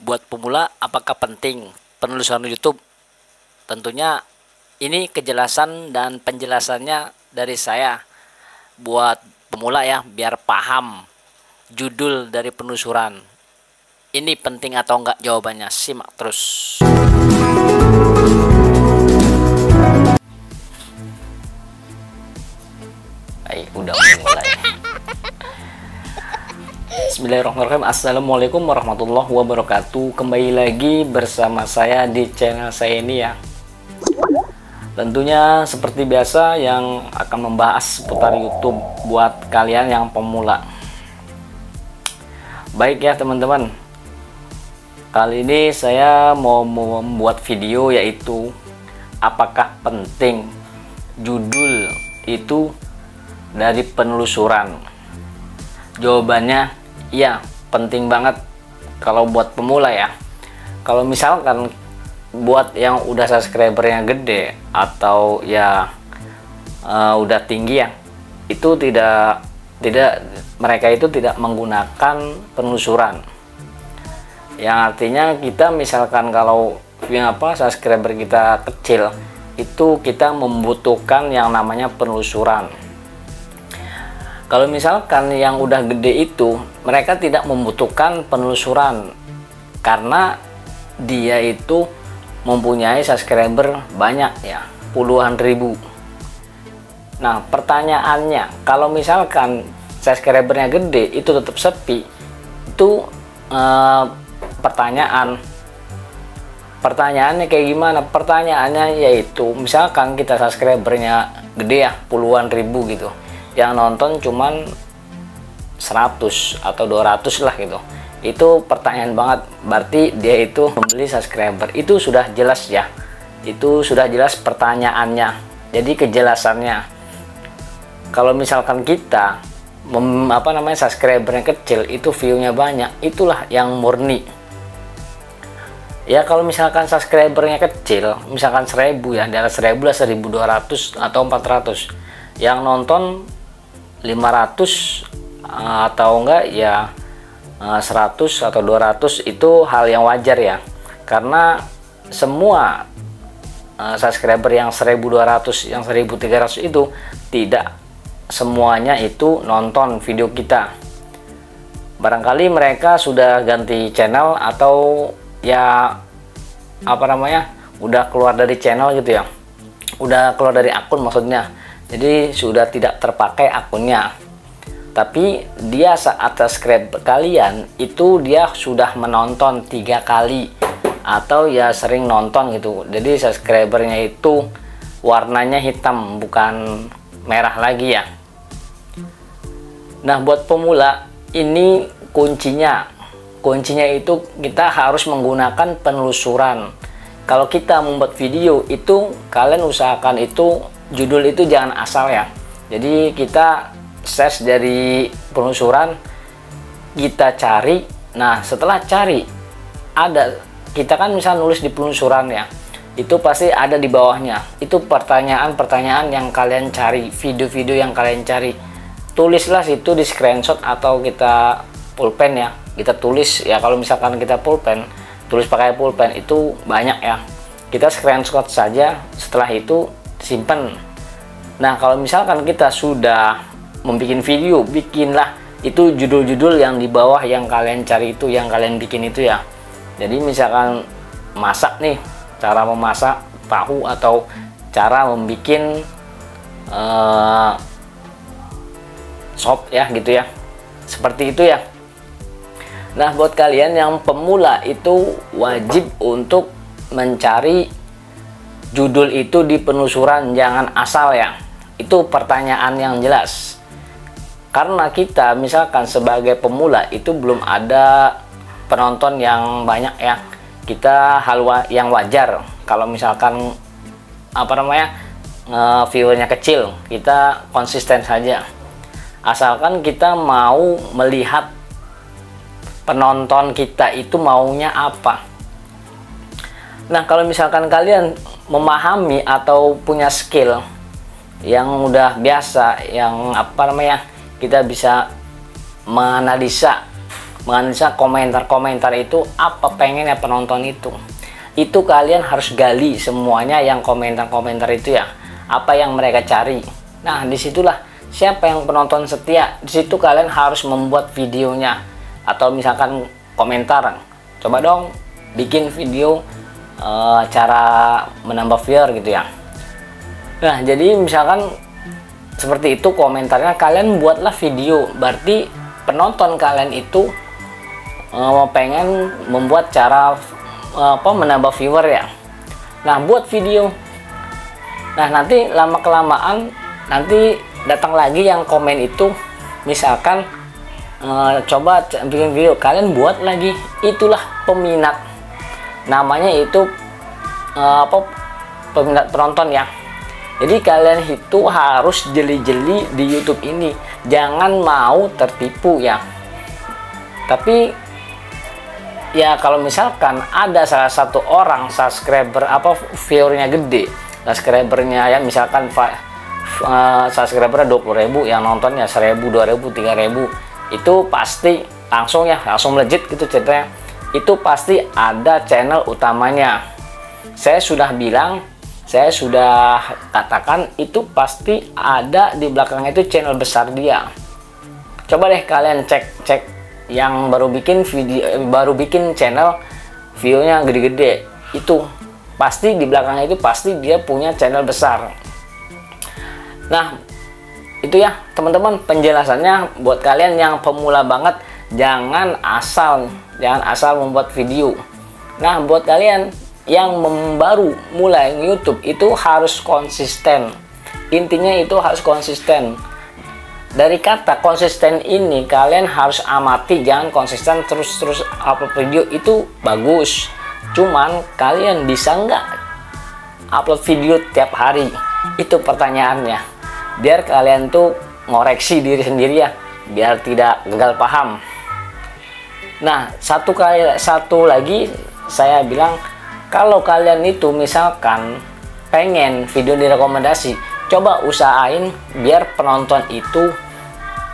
Buat pemula, apakah penting penelusuran YouTube? Tentunya ini kejelasan dan penjelasannya dari saya buat pemula ya, biar paham judul dari penelusuran. Ini penting atau enggak jawabannya? Simak terus. Baik, udah mulai. Bismillahirrahmanirrahim. Assalamualaikum warahmatullahi wabarakatuh. Kembali lagi bersama saya di channel saya ini ya. Tentunya seperti biasa yang akan membahas seputar YouTube buat kalian yang pemula. Baik ya teman-teman, kali ini saya mau membuat video yaitu apakah penting judul itu dari penelusuran. Jawabannya iya, penting banget kalau buat pemula ya. Kalau misalkan buat yang udah subscribernya gede atau ya udah tinggi ya, itu tidak mereka itu tidak menggunakan penelusuran. Yang artinya kita misalkan kalau subscriber kita kecil, itu kita membutuhkan yang namanya penelusuran. Kalau misalkan yang udah gede itu mereka tidak membutuhkan penelusuran karena dia itu mempunyai subscriber banyak ya, puluhan ribu. Nah pertanyaannya, kalau misalkan subscribernya gede itu tetap sepi, itu pertanyaannya kayak gimana? Pertanyaannya yaitu misalkan kita subscribernya gede ya, puluhan ribu gitu, yang nonton cuman 100 atau 200 lah gitu, itu pertanyaan banget. Berarti dia itu membeli subscriber, itu sudah jelas ya, itu sudah jelas pertanyaannya. Jadi kejelasannya, kalau misalkan kita subscribernya kecil, itu view-nya banyak, itulah yang murni ya. Kalau misalkan subscribernya kecil, misalkan 1000 ya, di atas 1000 lah, 1200 atau 400, yang nonton 500 atau enggak ya 100 atau 200, itu hal yang wajar ya, karena semua subscriber yang 1200, yang 1300 itu tidak semuanya itu nonton video kita. Barangkali mereka sudah ganti channel atau ya udah keluar dari channel gitu ya, udah keluar dari akun maksudnya. Jadi sudah tidak terpakai akunnya, tapi dia saat subscribe kalian itu dia sudah menonton 3 kali atau ya sering nonton gitu. Jadi subscribernya itu warnanya hitam, bukan merah lagi ya. Nah buat pemula ini kuncinya itu kita harus menggunakan penelusuran. Kalau kita membuat video itu, kalian usahakan itu judul itu jangan asal ya. Jadi kita search dari penelusuran, kita cari. Nah setelah cari, ada, kita kan misal nulis di penelusuran ya, itu pasti ada di bawahnya itu pertanyaan-pertanyaan yang kalian cari, video-video yang kalian cari. Tulislah situ di screenshot atau kita pulpen ya, kita tulis ya. Kalau misalkan kita pulpen, tulis pakai pulpen itu banyak ya, kita screenshot saja, setelah itu simpen. Nah kalau misalkan kita sudah membuat video, bikinlah itu judul-judul yang di bawah yang kalian cari itu, yang kalian bikin itu ya. Jadi misalkan masak nih, cara memasak tahu atau cara membuat sop ya gitu ya, seperti itu ya. Nah buat kalian yang pemula itu wajib untuk mencari judul itu di penelusuran, jangan asal ya. Itu pertanyaan yang jelas, karena kita misalkan sebagai pemula itu belum ada penonton yang banyak ya. Kita yang wajar kalau misalkan viewernya kecil, kita konsisten saja, asalkan kita mau melihat penonton kita itu maunya apa. Nah kalau misalkan kalian memahami atau punya skill yang udah biasa, yang kita bisa menganalisa menganalisa komentar-komentar itu, apa pengennya penonton itu kalian harus gali semuanya yang komentar-komentar itu ya, apa yang mereka cari. Nah, disitulah siapa yang penonton setia, disitu kalian harus membuat videonya. Atau misalkan komentar, coba dong bikin video cara menambah viewer gitu ya. Nah, jadi misalkan seperti itu komentarnya, kalian buatlah video, berarti penonton kalian itu pengen membuat cara menambah viewer ya. Nah, buat video. Nah, nanti lama kelamaan nanti datang lagi yang komen itu, misalkan coba bikin video, kalian buat lagi, itulah peminat, namanya itu peminat penonton ya. Jadi kalian itu harus jeli-jeli di YouTube ini, jangan mau tertipu ya. Tapi ya kalau misalkan ada salah satu orang subscriber viewernya gede, subscribernya ya misalkan subscribernya 20.000, yang nontonnya 1.000, 2.000, 3.000, itu pasti langsung melejit gitu ceritanya. Itu pasti ada channel utamanya. Saya sudah katakan itu pasti ada di belakangnya itu channel besar dia. Coba deh kalian cek yang baru bikin channel videonya gede-gede, itu pasti di belakangnya itu pasti dia punya channel besar. Nah, itu ya teman-teman penjelasannya buat kalian yang pemula banget, jangan asal membuat video. Nah, buat kalian yang baru mulai YouTube itu harus konsisten. Intinya itu harus konsisten. Dari kata konsisten ini kalian harus amati, jangan konsisten terus upload video itu bagus. Cuman kalian bisa nggak upload video tiap hari? Itu pertanyaannya. Biar kalian tuh ngoreksi diri sendiri ya, biar tidak gagal paham. Nah, satu lagi saya bilang, kalau kalian itu misalkan pengen video direkomendasi, coba usahain biar penonton itu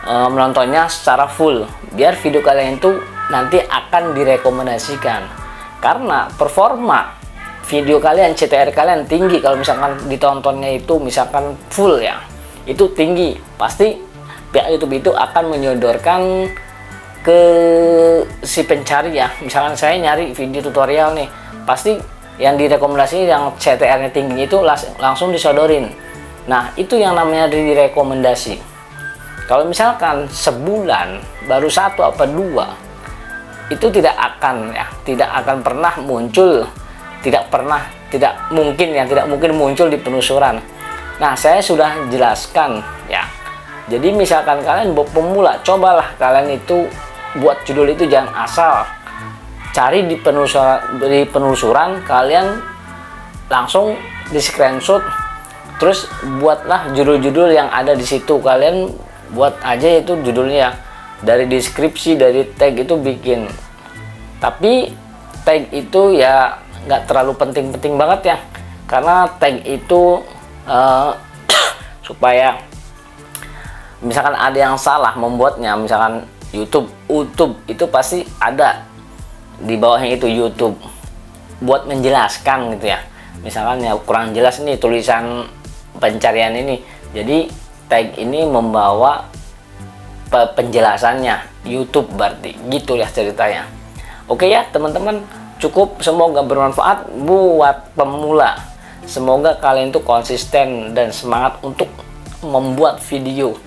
menontonnya secara full, biar video kalian itu nanti akan direkomendasikan. Karena performa video kalian, CTR kalian tinggi kalau misalkan ditontonnya itu misalkan full ya, itu tinggi, pasti pihak YouTube itu akan menyodorkan ke si pencari ya. Misalkan saya nyari video tutorial nih, pasti yang direkomendasi yang CTR-nya tinggi itu langsung disodorin. Nah, itu yang namanya direkomendasi. Kalau misalkan sebulan baru 1 atau 2, itu tidak akan pernah muncul, tidak mungkin muncul di penelusuran. Nah, saya sudah jelaskan ya. Jadi misalkan kalian pemula, cobalah kalian itu buat judul itu jangan asal. Cari di penelusuran, kalian langsung di screenshot, terus buatlah judul-judul yang ada di situ. Kalian buat aja itu judulnya, dari deskripsi, dari tag itu bikin. Tapi tag itu ya nggak terlalu penting-penting banget ya, karena tag itu supaya misalkan ada yang salah membuatnya, misalkan YouTube itu pasti ada di bawahnya itu YouTube buat menjelaskan gitu ya. Misalkan ya kurang jelas nih tulisan pencarian ini, jadi tag ini membawa penjelasannya YouTube, berarti gitu ya ceritanya. Oke ya teman-teman, cukup, semoga bermanfaat buat pemula. Semoga kalian tuh konsisten dan semangat untuk membuat video.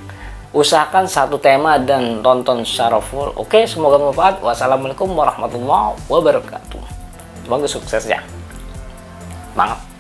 Usahakan satu tema dan tonton secara full. Oke, semoga bermanfaat. Wassalamualaikum warahmatullahi wabarakatuh. Semoga sukses ya. Semangat.